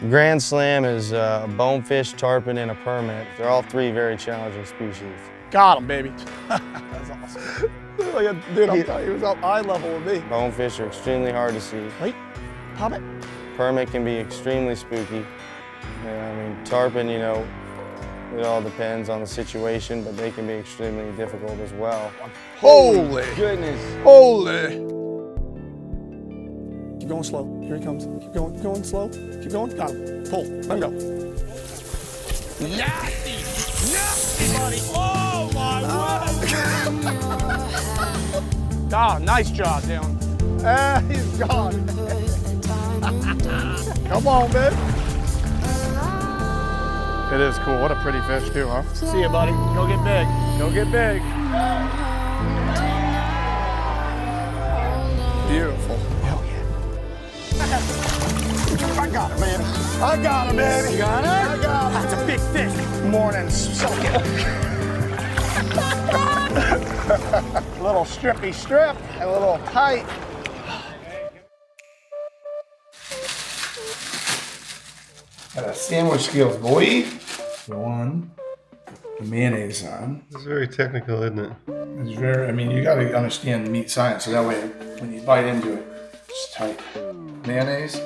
Grand Slam is a bonefish, tarpon, and a permit. They're all three very challenging species. Got him, baby. That's awesome. Dude, I'm telling you, he was up eye level with me. Bonefish are extremely hard to see. Wait, pop it. Permit can be extremely spooky. I mean, tarpon, you know, it all depends on the situation, but they can be extremely difficult as well. Holy Goodness. Holy. Keep going slow. Here he comes. Keep going slow. Keep going. Got him. Pull. Let him go. Nasty. Nasty, buddy. Oh, my word. Ah, nice job, Dylan. He's gone. Come on, babe. It is cool. What a pretty fish, too, huh? See ya, buddy. Go get big. Go get big. Beautiful. Hell yeah. I got it, man. I got it, man. You got it? I got it. That's a big fish. Morning, soak it. A little strippy strip, a little tight. Got sandwich skills, boy. Go on. The mayonnaise on. It's very technical, isn't it? It's very, I mean, you gotta understand meat science, so that way when you bite into it, it's tight. Mayonnaise,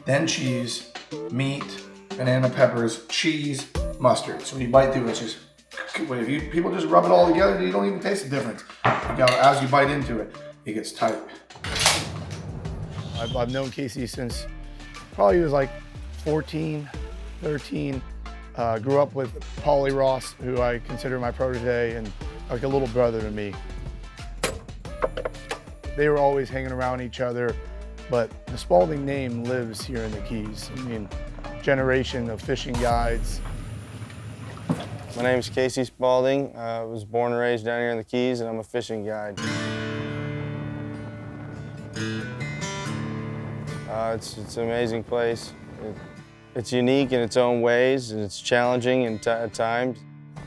then cheese, meat, banana peppers, cheese, mustard. So when you bite through it, it's just, if people just rub it all together, you don't even taste the difference. You gotta, as you bite into it, it gets tight. I've known Casey since probably he was like 14, 13. Grew up with Paulie Ross, who I consider my protege and like a little brother to me. They were always hanging around each other, but the Spaulding name lives here in the Keys. I mean, generation of fishing guides. My name's Casey Spaulding. I was born and raised down here in the Keys, and I'm a fishing guide. It's an amazing place. It's unique in its own ways, and it's challenging at times.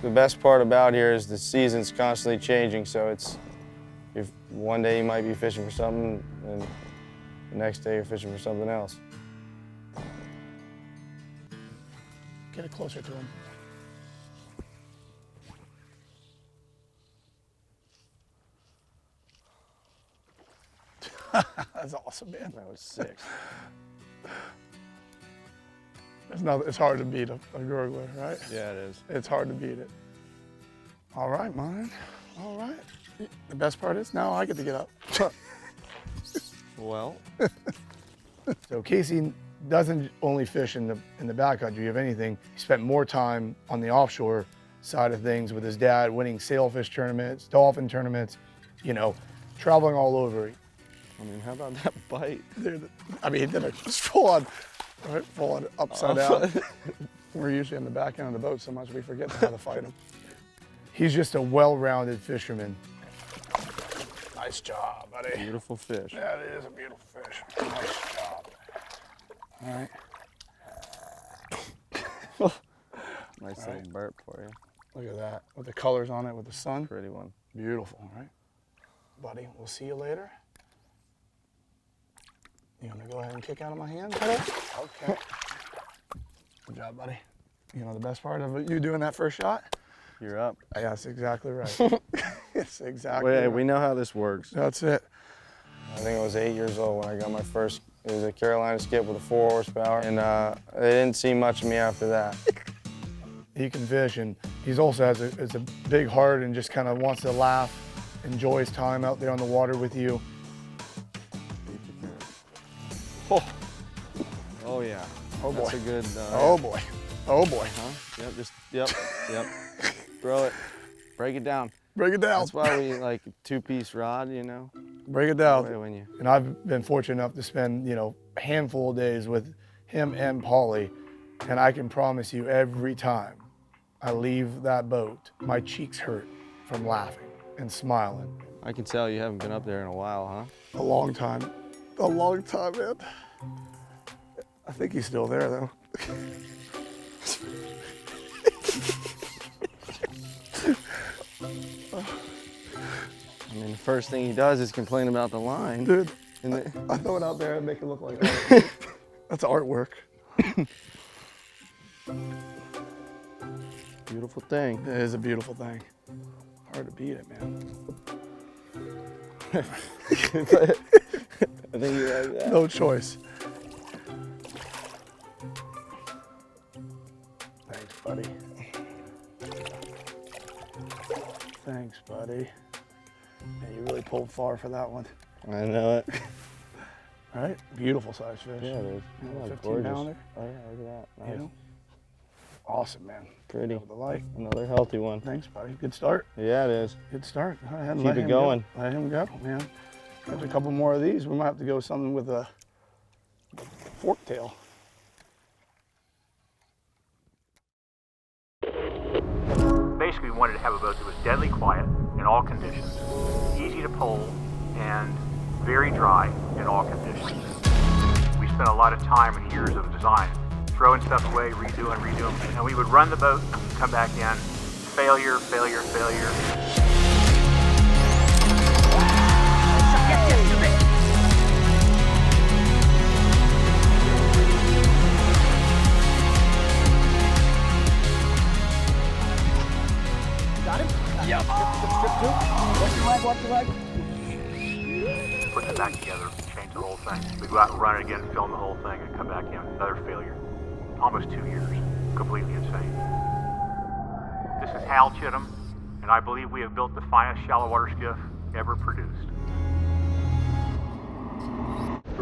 The best part about here is the season's constantly changing, so if one day you might be fishing for something, and the next day you're fishing for something else. Get it closer to him. That's awesome, man. That was sick. It's hard to beat a gurgler, right? Yeah, it is. It's hard to beat it. All right, man. All right. The best part is now I get to get up. Well. So Casey doesn't only fish in the backcountry. If anything, he spent more time on the offshore side of things with his dad, winning sailfish tournaments, dolphin tournaments, you know, traveling all over. I mean, how about that bite? Dude, I mean, he did a full on upside down. We're usually on the back end of the boat so much we forget how to fight him. He's just a well-rounded fisherman. Nice job, buddy. Beautiful fish. Yeah, it is a beautiful fish. Nice job. All right. Nice little burp for you. Look at that, with the colors on it, with the sun. Pretty one. Beautiful, right? Buddy, we'll see you later. You want to go ahead and kick out of my hand? Okay. Good job, buddy. You know the best part of you doing that first shot? You're up. Yeah, that's exactly right. It's exactly Wait, right. we know how this works. That's it. I think I was 8 years old when I got my first, it was a Carolina skip with a 4 horsepower, and they didn't see much of me after that. He can fish, and he's also has a big heart and just kind of wants to laugh, enjoys time out there on the water with you. Oh yeah. Oh boy. That's a good. Oh boy. Oh boy. Yep. Yep. Throw it. Break it down. Break it down. That's why we like two-piece rod, you know. Break it down. When you... And I've been fortunate enough to spend, you know, a handful of days with him and Paulie, and I can promise you every time I leave that boat, my cheeks hurt from laughing and smiling. I can tell you haven't been up there in a while, huh? A long time, man. I think he's still there though. I mean, the first thing he does is complain about the line. Dude, I throw it out there and make it look like art. That's artwork. Beautiful thing. It is a beautiful thing. Hard to beat it, man. I think you like that. No choice. Thanks, buddy. Thanks, buddy. Man, you really pulled far for that one. I know it. All right, beautiful size fish. Yeah, it is. You know, Oh, 15 gorgeous. pounder. Oh yeah, look at that. Nice. You know? Awesome, man. Pretty. With the light. Another healthy one. Thanks, buddy. Good start. Yeah, it is. Good start. Go ahead, Keep let it him going. Go. Let him go, man. There's a couple more of these. We might have to go something with a fork tail. Basically, we wanted to have a boat that was deadly quiet in all conditions, easy to pull, and very dry in all conditions. We spent a lot of time and years of design, throwing stuff away, redoing, and we would run the boat, come back in, failure, failure, failure. Putting it back together, change the whole thing. We go out and run it again, film the whole thing, and come back in. Another failure. Almost 2 years. Completely insane. This is Hal Chittum, and I believe we have built the finest shallow water skiff ever produced.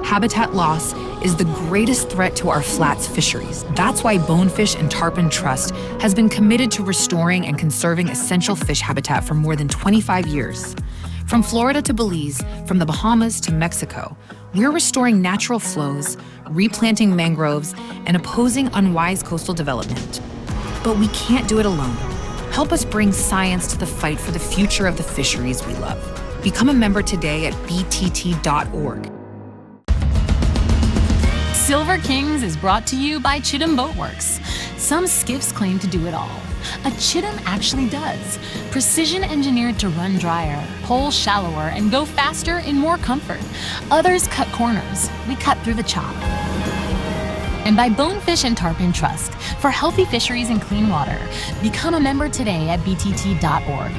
Habitat loss is the greatest threat to our flats fisheries. That's why Bonefish and Tarpon Trust has been committed to restoring and conserving essential fish habitat for more than 25 years. From Florida to Belize, from the Bahamas to Mexico, we're restoring natural flows, replanting mangroves, and opposing unwise coastal development. But we can't do it alone. Help us bring science to the fight for the future of the fisheries we love. Become a member today at btt.org. Silver Kings is brought to you by Chittum Boat Works. Some skiffs claim to do it all. A Chittum actually does. Precision engineered to run drier, pull shallower, and go faster in more comfort. Others cut corners. We cut through the chop. And by Bonefish and Tarpon Trust for healthy fisheries and clean water. Become a member today at btt.org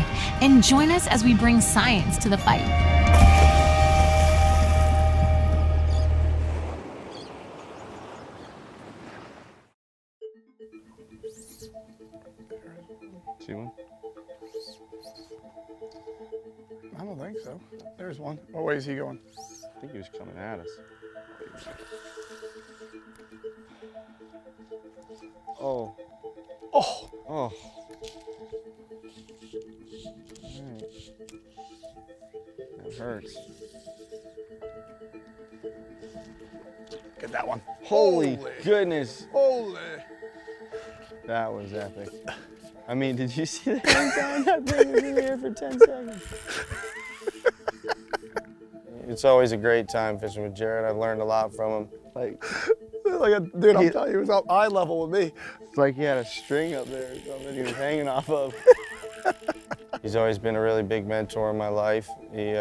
and join us as we bring science to the fight. See one? I don't think so. There's one. What way is he going? I think he was coming at us. Oh. Oh, Oh. All right. That hurts. get that one. Holy goodness. Holy. That was epic. I mean, did you see the hang time? That thing was in the air for 10 seconds. It's always a great time fishing with Jared. I've learned a lot from him. Dude, I'm telling you, he was up eye level with me. It's like he had a string up there or something he was hanging off of. He's always been a really big mentor in my life. He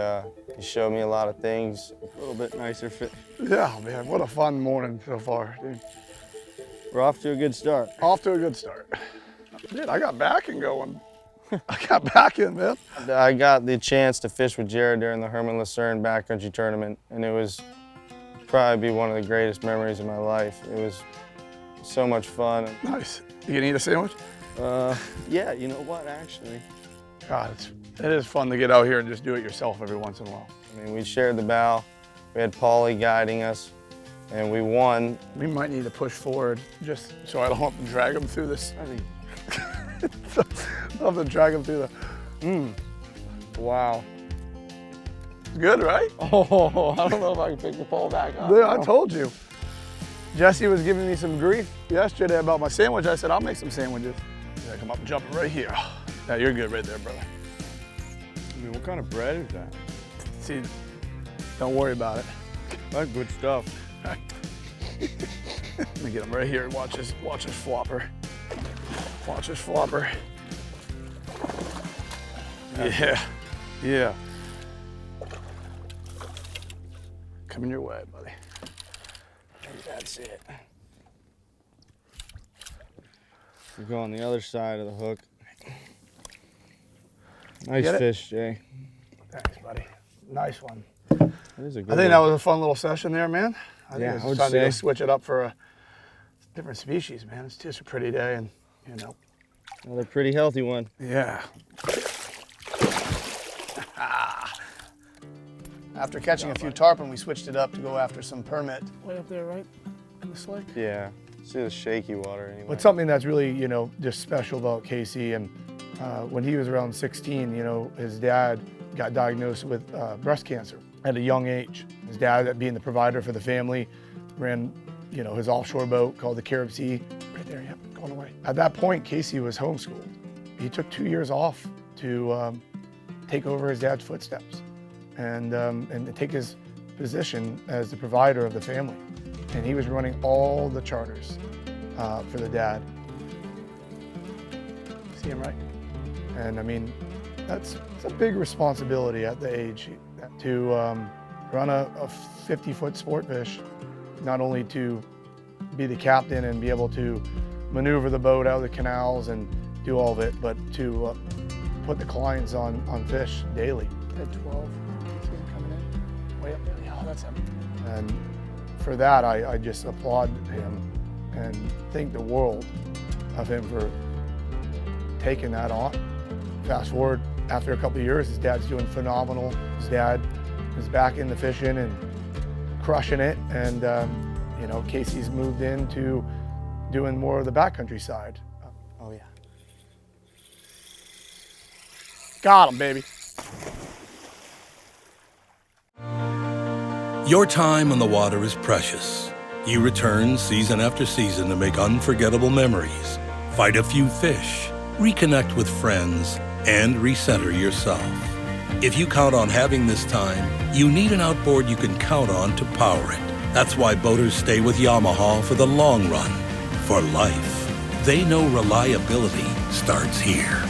showed me a lot of things. A little bit nicer fit. Yeah, man, what a fun morning so far, dude. We're off to a good start. Off to a good start. Dude, I got back and going. I got back in, man. I got the chance to fish with Jared during the Herman Lucerne backcountry tournament, and it was probably be one of the greatest memories of my life. It was so much fun. Nice. You gonna eat a sandwich? Yeah, you know what, actually. God, it is fun to get out here and just do it yourself every once in a while. I mean, we shared the bow. We had Paulie guiding us, and we won. We might need to push forward just so I don't have to drag him through this. I think, I'll have to drag him through the. wow. It's good, right? Oh, I don't know if I can pick the pole back up. Yeah, I told you. Jesse was giving me some grief yesterday about my sandwich. I said, I'll make some sandwiches. Yeah, come up and jump right here. Yeah, you're good right there, brother. I mean, what kind of bread is that? See, don't worry about it. That's good stuff. Let me get him right here. Watch his flopper. Watch his flopper. Yeah, yeah. Coming your way, buddy. That's it. We go on the other side of the hook. Nice fish, Jay. Thanks, buddy. Nice one. That is a good I think one. that was a fun little session there, man. I Yeah, think I would it's time to go say. switch it up for a different species, man. It's just a pretty day, and you know. Another pretty healthy one. Yeah. After catching a few tarpon, we switched it up to go after some permit. Way up there, right? In the lake. Yeah. See the shaky water anyway. But something that's really, you know, just special about Casey, and when he was around 16, you know, his dad got diagnosed with breast cancer at a young age. His dad, being the provider for the family, ran, you know, his offshore boat called the Capt. Right there, yep, going away. At that point, Casey was homeschooled. He took 2 years off to take over his dad's footsteps and take his position as the provider of the family. And he was running all the charters for the dad. See him, right? And I mean, it's a big responsibility at the age to run a 50-foot sport fish, not only to be the captain and be able to maneuver the boat out of the canals and do all of it, but to put the clients on fish daily. At 12, see him coming in, way up there. Oh, that's him. And for that, I just applaud him and thank the world of him for taking that on. Fast forward, after a couple of years, his dad's doing phenomenal. His dad is back in the fishing and crushing it. And, you know, Casey's moved into doing more of the backcountry side. Oh, yeah. Got him, baby. Your time on the water is precious. You return season after season to make unforgettable memories, fight a few fish, reconnect with friends, and recenter yourself. If you count on having this time, you need an outboard you can count on to power it. That's why boaters stay with Yamaha for the long run, for life. They know reliability starts here.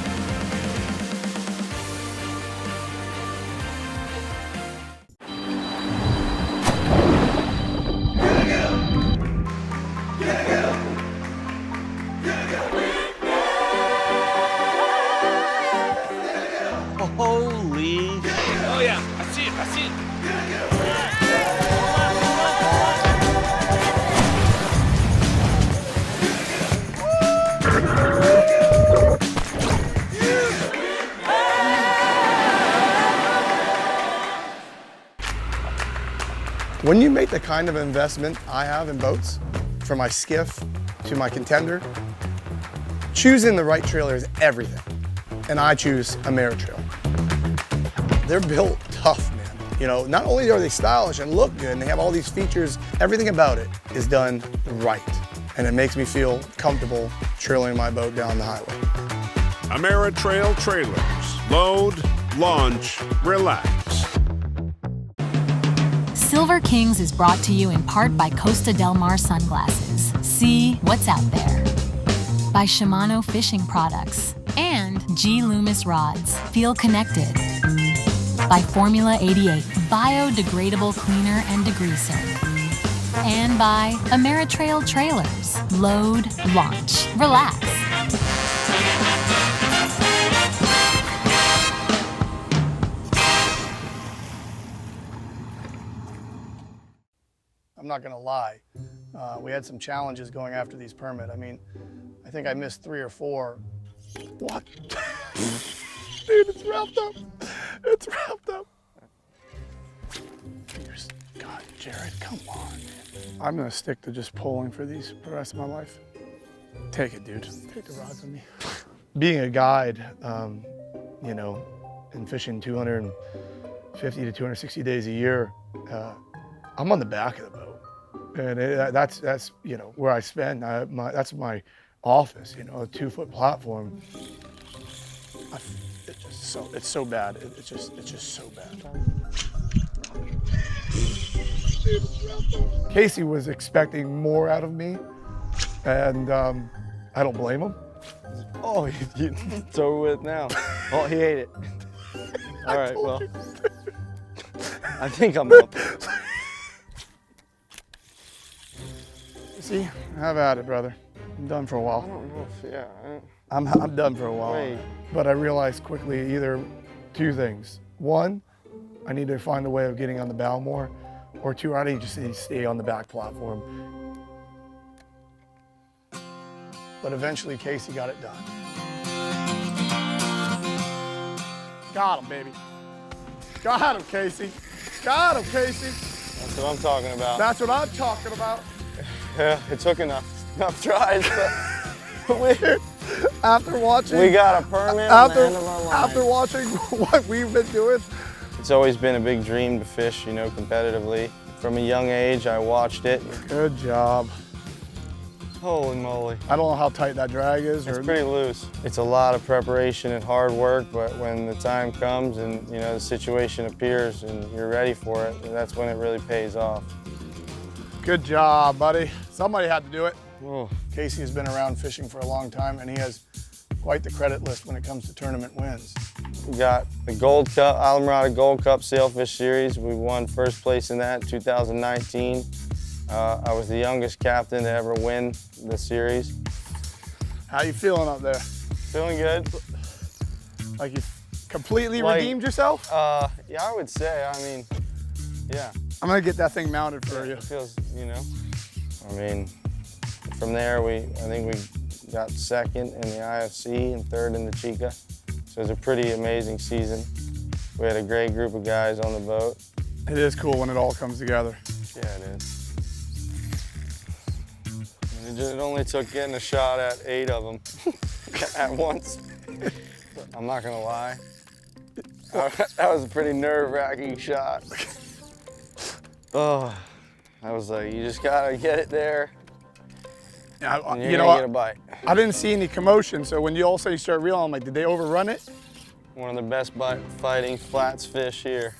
Holy. Oh yeah, I see it, I see it. When you make the kind of investment I have in boats, from my skiff to my contender, choosing the right trailer is everything. And I choose Ameritrail. They're built tough, man. You know, not only are they stylish and look good, and they have all these features, everything about it is done right. And it makes me feel comfortable trailing my boat down the highway. Ameritrail trailers. Load, launch, relax. Silver Kings is brought to you in part by Costa Del Mar Sunglasses. See what's out there. By Shimano Fishing Products and G. Loomis Rods. Feel connected. By Formula 88, biodegradable cleaner and degreaser. And by Ameritrail Trailers. Load, launch, relax. I'm not gonna lie. We had some challenges going after these permit. I mean, I think I missed 3 or 4. What? Dude, it's wrapped up. It's wrapped up. God, Jared, come on, man. I'm gonna stick to just pulling for these for the rest of my life. Take it, dude. Take the rods with me. Being a guide, you know, and fishing 250 to 260 days a year, I'm on the back of the boat. And that's you know, where I spend. That's my office, you know, a 2-foot platform. It's so bad. It's just so bad. Casey was expecting more out of me, and I don't blame him. Oh, it's over with now. Oh, he ate it. All right, well, I think I'm up. See, have at it, brother. I'm done for a while. I don't know if, yeah. I'm done for a while. Wait. But I realized quickly either two things. One, I need to find a way of getting on the bow more, or two, I need to just stay on the back platform. But eventually Casey got it done. Got him, baby. Got him, Casey. Got him, Casey. That's what I'm talking about. That's what I'm talking about. Yeah, it took enough tries, but After watching, we got a permit after watching what we've been doing. It's always been a big dream to fish, you know, competitively. From a young age, I watched it. Good job. Holy moly. I don't know how tight that drag is. It's pretty loose. It's a lot of preparation and hard work, but when the time comes and, you know, the situation appears and you're ready for it, that's when it really pays off. Good job, buddy. Somebody had to do it. Whoa. Casey has been around fishing for a long time, and he has quite the credit list when it comes to tournament wins. We got the Gold Cup, Alamorada Gold Cup Sailfish Series. We won first place in that in 2019. I was the youngest captain to ever win the series. How you feeling up there? Feeling good. Like you completely redeemed yourself? Yeah, I would say. I mean, yeah. I'm gonna get that thing mounted for you. It feels, you know. I mean, from there, I think we got second in the IFC and third in the Chica. So it was a pretty amazing season. We had a great group of guys on the boat. It is cool when it all comes together. Yeah, it is. It only took getting a shot at 8 of them at once. I'm not gonna lie. That was a pretty nerve-wracking shot. Oh, I was like, you just gotta get it there. And you're gonna get a bite. I didn't see any commotion, so when you all of a sudden you start reeling, I'm like, did they overrun it? One of the best fighting flats fish here.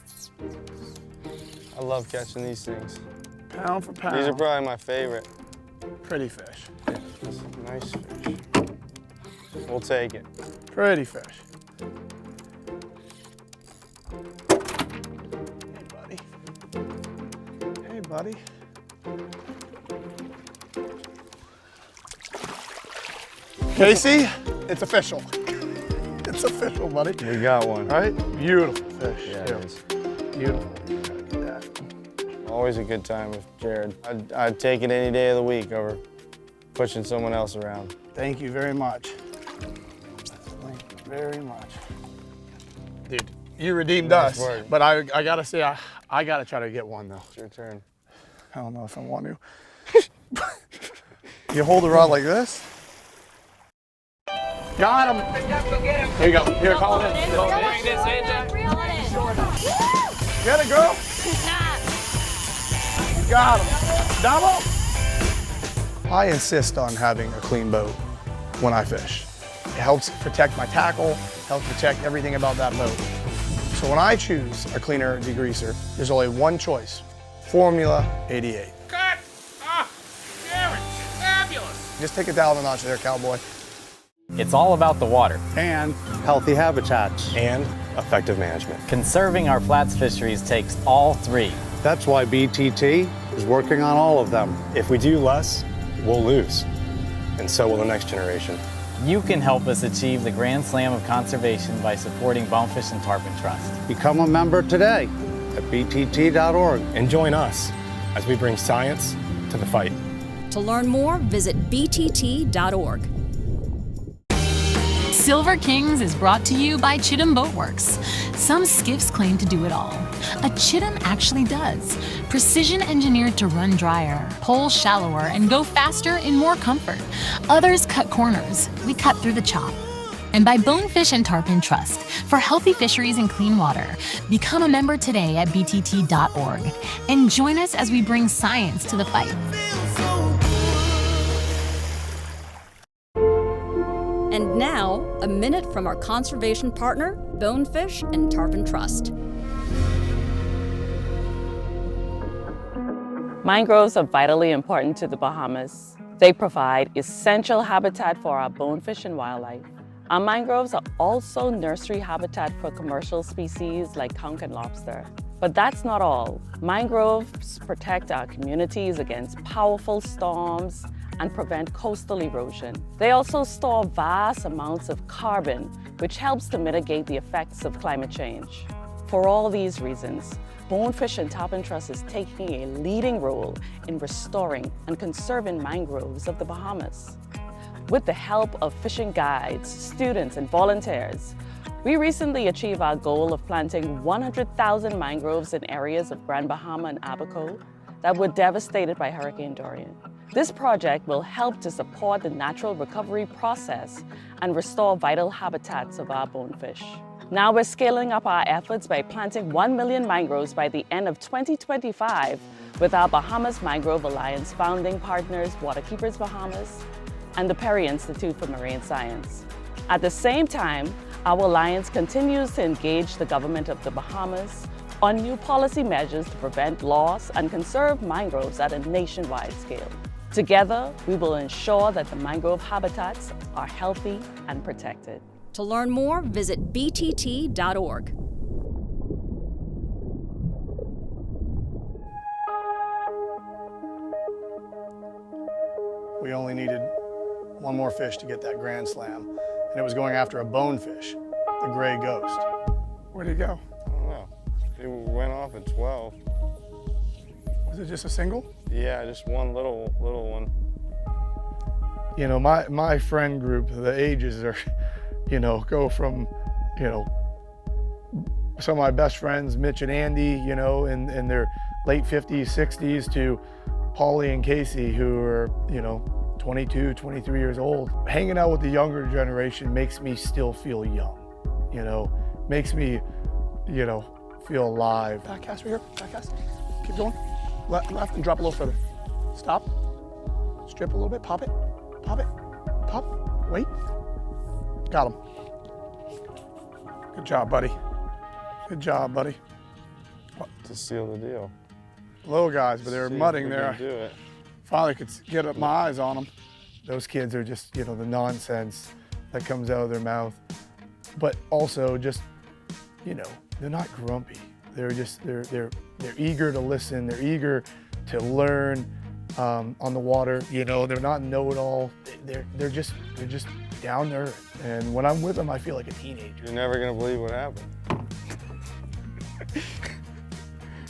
I love catching these things. Pound for pound. These are probably my favorite. Pretty fish. Yeah, nice fish. We'll take it. Pretty fish. Hey, buddy. Hey, buddy. Casey, it's official. It's official, buddy. We got one. All right? Beautiful fish. Yeah, it is. Beautiful. Always a good time with Jared. I'd take it any day of the week over pushing someone else around. Thank you very much. Thank you very much. Dude, you redeemed us, but I gotta say, I gotta try to get one though. It's your turn. I don't know if I want to. You hold the rod like this. Got him. Here you go. Here, call it in. Bring this in, Jack. Get it, girl. You got him. Double. I insist on having a clean boat when I fish. It helps protect my tackle, helps protect everything about that boat. So when I choose a cleaner degreaser, there's only one choice, Formula 88. Cut! Ah, Jared, fabulous! Just take it down a notch there, cowboy. It's all about the water. And healthy habitats. And effective management. Conserving our flats fisheries takes all three. That's why BTT is working on all of them. If we do less, we'll lose. And so will the next generation. You can help us achieve the Grand Slam of Conservation by supporting Bonefish and Tarpon Trust. Become a member today at btt.org. And join us as we bring science to the fight. To learn more, visit btt.org. Silver Kings is brought to you by Chittum Boat Works. Some skiffs claim to do it all. A Chittum actually does. Precision engineered to run drier, pull shallower, and go faster in more comfort. Others cut corners. We cut through the chop. And by Bonefish and Tarpon Trust for healthy fisheries and clean water. Become a member today at btt.org and join us as we bring science to the fight. And now, a minute from our conservation partner, Bonefish and Tarpon Trust. Mangroves are vitally important to the Bahamas. They provide essential habitat for our bonefish and wildlife. Our mangroves are also nursery habitat for commercial species like conch and lobster. But that's not all. Mangroves protect our communities against powerful storms, and prevent coastal erosion. They also store vast amounts of carbon, which helps to mitigate the effects of climate change. For all these reasons, Bonefish and Tarpon Trust is taking a leading role in restoring and conserving mangroves of the Bahamas. With the help of fishing guides, students, and volunteers, we recently achieved our goal of planting 100,000 mangroves in areas of Grand Bahama and Abaco that were devastated by Hurricane Dorian. This project will help to support the natural recovery process and restore vital habitats of our bonefish. Now we're scaling up our efforts by planting 1 million mangroves by the end of 2025 with our Bahamas Mangrove Alliance founding partners Waterkeepers Bahamas and the Perry Institute for Marine Science. At the same time, our alliance continues to engage the government of the Bahamas on new policy measures to prevent loss and conserve mangroves at a nationwide scale. Together, we will ensure that the mangrove habitats are healthy and protected. To learn more, visit btt.org. We only needed one more fish to get that grand slam, and it was going after a bonefish, the gray ghost. Where'd he go? I don't know. It went off at 12. Was it just a single? Yeah, just one little one. You know, my friend group, the ages are, you know, go from, you know, some of my best friends, Mitch and Andy, you know, in their late 50s, 60s, to Paulie and Casey, who are, you know, 22, 23 years old. Hanging out with the younger generation makes me still feel young, you know, makes me, you know, feel alive. Back cast right here, back cast. Keep going. Left and drop a little further. Stop. Strip a little bit, pop it, pop, wait. Got him. Good job, buddy. Good job, buddy. To seal the deal. Little guys, but they were mudding there. Do it. Finally could get up my eyes on them. Those kids are just, you know, the nonsense that comes out of their mouth. But also just, you know, they're not grumpy. They're just, they're eager to listen. They're eager to learn on the water. You know, they're not know-it-all. They're just down to earth. And when I'm with them, I feel like a teenager. You're never gonna believe what happened.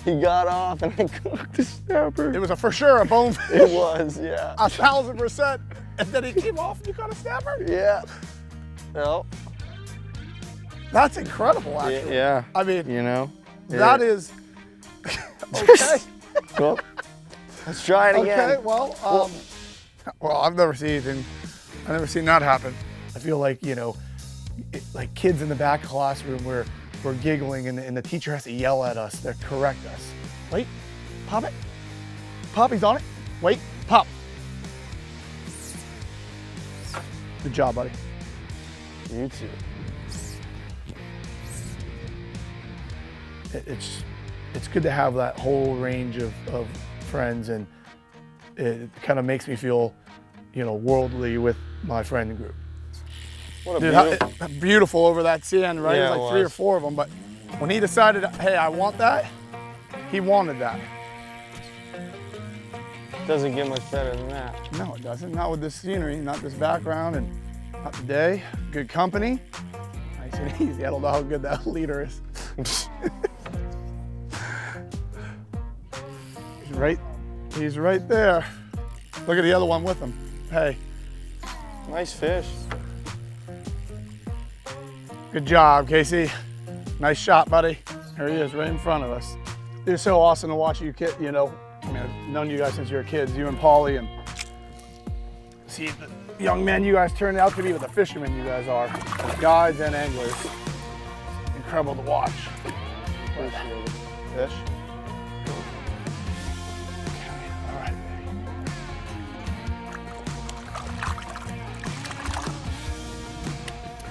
He got off and I cooked the snapper. It was for sure a bonefish. It was, yeah. 1,000%. And then he came off and you got a snapper? Yeah. Well. That's incredible, actually. Yeah. I mean, you know. That is, okay. Well, let's try it again. Okay, well, I've never seen that happen. I feel like, you know, like kids in the back classroom where we're giggling and the teacher has to yell at us to correct us. Wait, pop it. Pop, he's on it. Wait, pop. Good job, buddy. You too. It's good to have that whole range of friends, and it kind of makes me feel, you know, worldly with my friend group. What a beautiful over that sand, right? Yeah, There's like 3 or 4 of them, but when he decided, hey, I want that, he wanted that. Doesn't get much better than that. No, it doesn't. Not with this scenery, not this background, and not today. Good company. Nice and easy. I don't know how good that leader is. He's right there. Look at the other one with him. Hey. Nice fish. Good job, Casey. Nice shot, buddy. There he is, right in front of us. It's so awesome to watch you, you know, I mean, I've known you guys since you were kids, you and Paulie, and see the young men you guys turned out to be, with the fishermen you guys are, as guides and anglers. Incredible to watch. Fish. All right.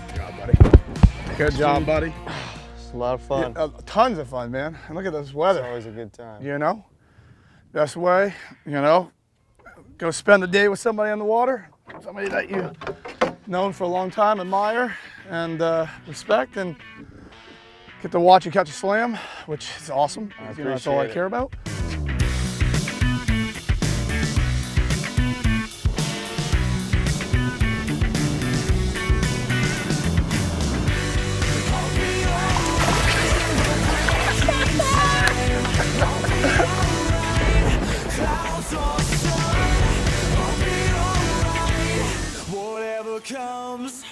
Good job, buddy. Good job, buddy. It's a lot of fun. Yeah, tons of fun, man. And look at this weather. It's always a good time. You know? Best way, you know, go spend a day with somebody on the water, somebody that you known for a long time, admire, and respect, and get to watch you catch a slam, which is awesome. You know, that's all I care about. clouds or sun, I'll be alright, whatever comes.